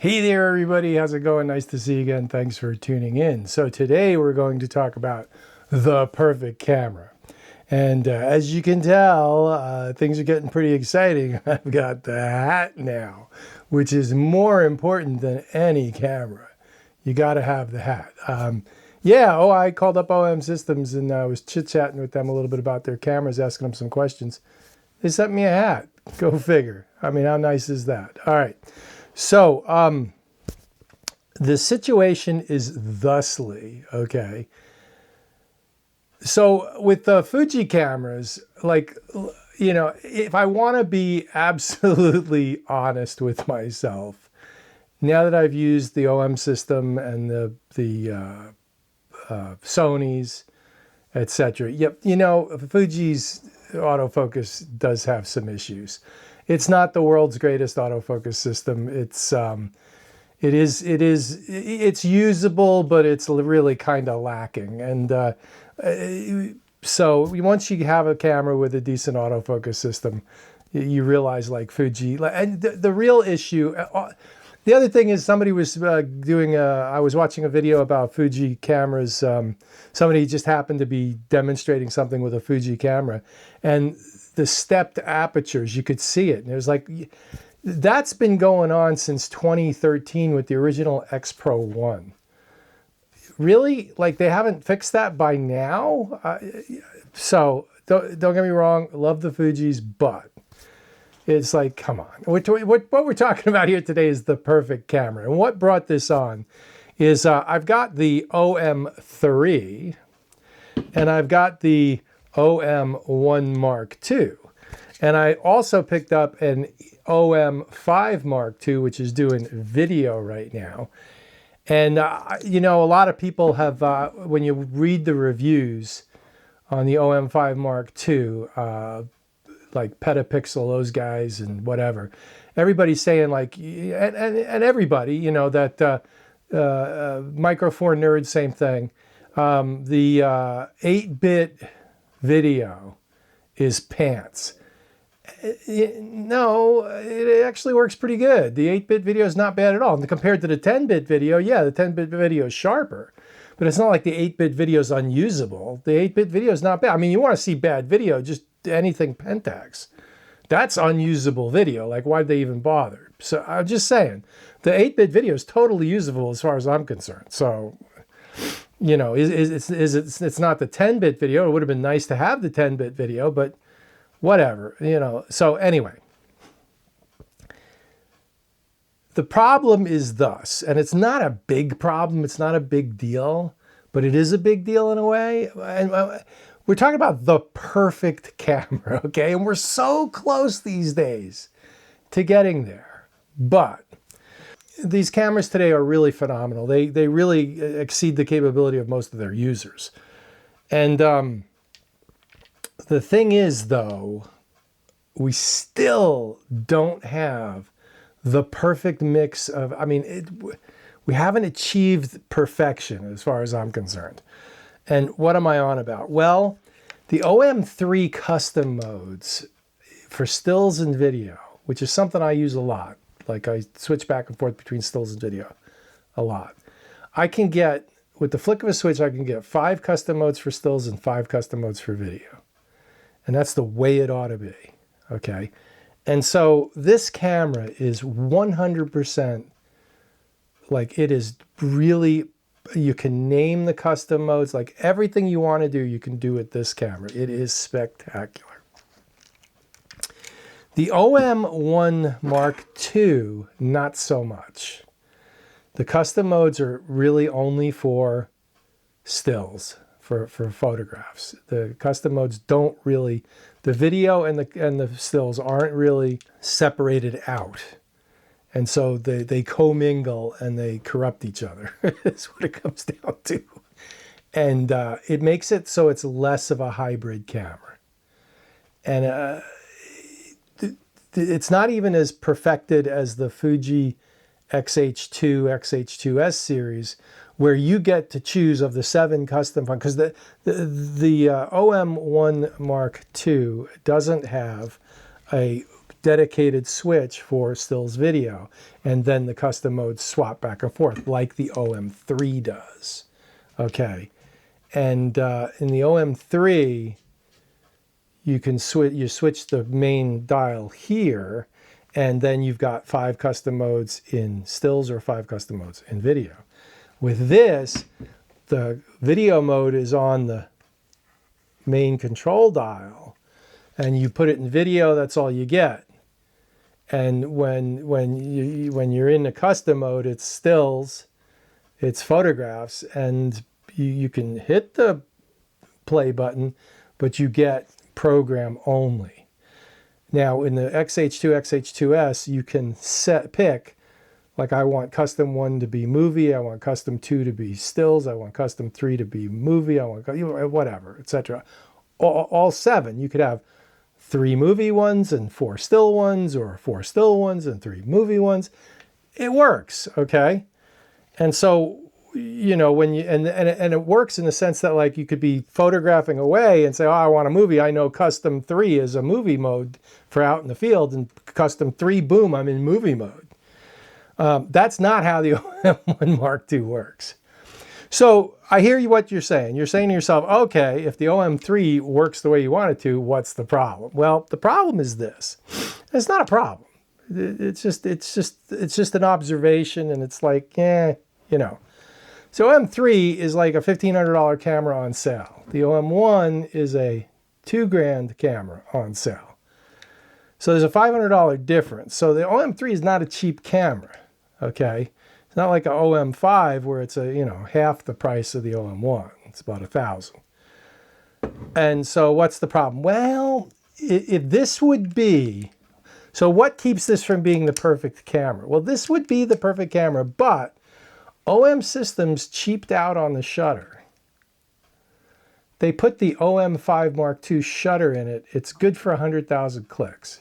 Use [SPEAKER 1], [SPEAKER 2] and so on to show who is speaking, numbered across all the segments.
[SPEAKER 1] Hey there, everybody. How's it going? Nice to see you again. Thanks for tuning in. So today we're going to talk about the perfect camera. And as you can tell, things are getting pretty exciting. I've got the hat now, which is more important than any camera. You got to have the hat. I called up OM Systems and I was chit-chatting with them a little bit about their cameras, asking them some questions. They sent me a hat. Go figure. I mean, how nice is that? All right. So the situation is thusly, okay? So with the Fuji cameras, like, you know, if I want to be absolutely honest with myself, now that I've used the OM system and the Sony's, etc. Yep, you know, Fuji's autofocus does have some issues. It's not the world's greatest autofocus system. It's usable, but it's really kind of lacking. And so once you have a camera with a decent autofocus system, you realize like Fuji. And the real issue. The other thing is somebody was I was watching a video about Fuji cameras. Somebody just happened to be demonstrating something with a Fuji camera, and the stepped apertures, you could see it. And it was like, that's been going on since 2013 with the original X Pro 1. Really? Like they haven't fixed that by now? So don't get me wrong, love the Fujis, but it's like, come on. What we're talking about here today is the perfect camera. And what brought this on is I've got the OM3 and I've got the OM1 Mark II. And I also picked up an OM5 Mark II, which is doing video right now. And, you know, a lot of people have, when you read the reviews on the OM5 Mark II, like Petapixel, those guys and whatever, everybody's saying like, and everybody, you know, that Micro Four Nerds, same thing. The 8-bit video is pants. No, it actually works pretty good. The 8-bit video is not bad at all. And compared to the 10-bit video, yeah, the 10-bit video is sharper. But it's not like the 8-bit video is unusable. The 8-bit video is not bad. I mean, you want to see bad video, just anything Pentax. That's unusable video. Like, why'd they even bother? So I'm just saying, the 8-bit video is totally usable as far as I'm concerned. So, you know, it's not the 10-bit video. It would have been nice to have the 10-bit video, but whatever, you know. So anyway, the problem is thus, and it's not a big problem. It's not a big deal, but it is a big deal in a way. And we're talking about the perfect camera, okay? And we're so close these days to getting there. But these cameras today are really phenomenal. They really exceed the capability of most of their users. And the thing is, though, we still don't have the perfect mix of, I mean, we haven't achieved perfection as far as I'm concerned. And what am I on about? Well, the OM3 custom modes for stills and video, which is something I use a lot. Like I switch back and forth between stills and video a lot. I can get, with the flick of a switch, I can get 5 custom modes for stills and 5 custom modes for video. And that's the way it ought to be, okay? And so this camera is 100%, like it is really, you can name the custom modes, like everything you want to do, you can do with this camera. It is spectacular. The OM1 Mark II, not so much. The custom modes are really only for stills, for photographs. The custom modes don't really, the video and the stills aren't really separated out. And so they commingle and they corrupt each other. That's what it comes down to. And it makes it so it's less of a hybrid camera. And it's not even as perfected as the Fuji XH2, XH2S series, where you get to choose of the 7 custom fun, because the OM1 Mark II doesn't have a dedicated switch for stills video, and then the custom modes swap back and forth like the OM3 does. Okay, and in the OM3, you switch the main dial here, and then you've got 5 custom modes in stills or 5 custom modes in video. With this, the video mode is on the main control dial, and you put it in video, that's all you get. And when you're in the custom mode, it's stills, it's photographs, and you can hit the play button, but you get program only. Now in the XH2, XH2S, you can pick, like I want custom 1 to be movie, I want custom 2 to be stills, I want custom 3 to be movie, I want whatever, etc. All 7. You could have 3 movie ones and 4 still ones, or 4 still ones and 3 movie ones. It works, okay? And so, you know, when you and it works in the sense that, like, you could be photographing away and say, oh, I want a movie. I know custom 3 is a movie mode for out in the field, and custom 3, boom, I'm in movie mode. That's not how the OM1 Mark II works. So I hear what you're saying. You're saying to yourself, okay, if the OM3 works the way you want it to, what's the problem? Well, the problem is this. It's not a problem. It's just an observation, and it's like, you know. So OM3 is like a $1,500 camera on sale. The OM1 is a $2,000 camera on sale. So there's a $500 difference. So the OM3 is not a cheap camera, okay? It's not like an OM5 where it's half the price of the OM1. It's about $1,000. And so what's the problem? Well, if this would be, so what keeps this from being the perfect camera? Well, this would be the perfect camera, but OM Systems cheaped out on the shutter. They put the OM5 Mark II shutter in it. It's good for 100,000 clicks.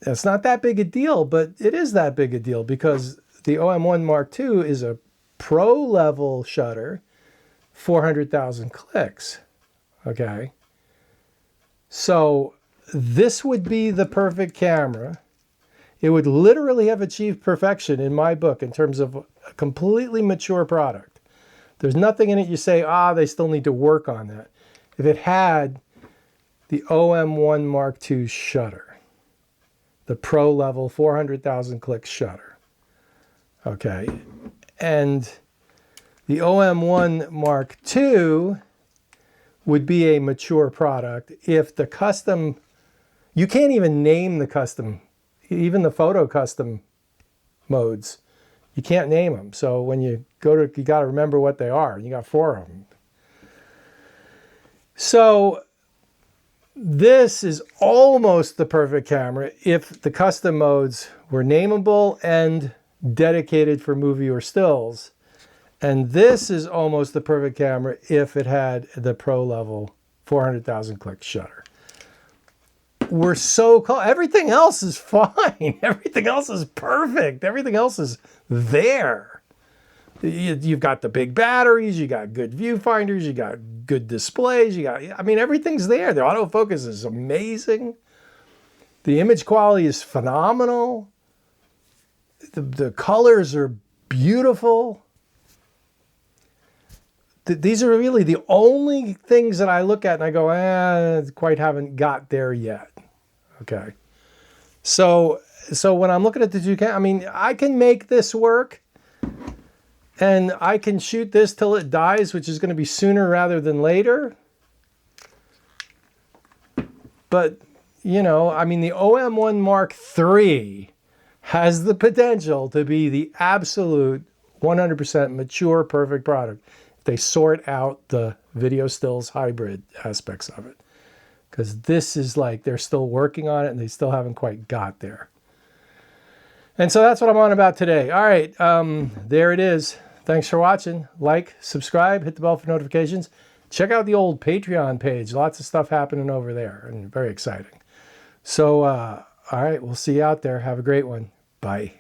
[SPEAKER 1] It's not that big a deal, but it is that big a deal because the OM1 Mark II is a pro level shutter, 400,000 clicks. Okay. So this would be the perfect camera. It would literally have achieved perfection in my book in terms of a completely mature product. There's nothing in it you say, they still need to work on that. If it had the OM1 Mark II shutter, the pro level 400,000 click shutter, okay, and the OM1 Mark II would be a mature product if the custom, you can't even name the custom, even the photo custom modes, you can't name them. So when you go to, you got to remember what they are. You got 4 of them. So this is almost the perfect camera if the custom modes were nameable and dedicated for movie or stills. And this is almost the perfect camera if it had the pro level 400,000 click shutter. We're so close. Everything else is fine. Everything else is perfect. Everything else is there. You've got the big batteries, you got good viewfinders, you got good displays, everything's there. The autofocus is amazing. The image quality is phenomenal. The colors are beautiful. These are really the only things that I look at and I go, quite haven't got there yet. Okay. So when I'm looking at the two cameras, I can make this work and I can shoot this till it dies, which is going to be sooner rather than later. But, the OM1 Mark III has the potential to be the absolute 100% mature, perfect product. They sort out the video stills hybrid aspects of it. Because this is like they're still working on it and they still haven't quite got there. And so that's what I'm on about today. All right, there it is. Thanks for watching. Like, subscribe, hit the bell for notifications. Check out the old Patreon page. Lots of stuff happening over there and very exciting. So, all right, we'll see you out there. Have a great one. Bye.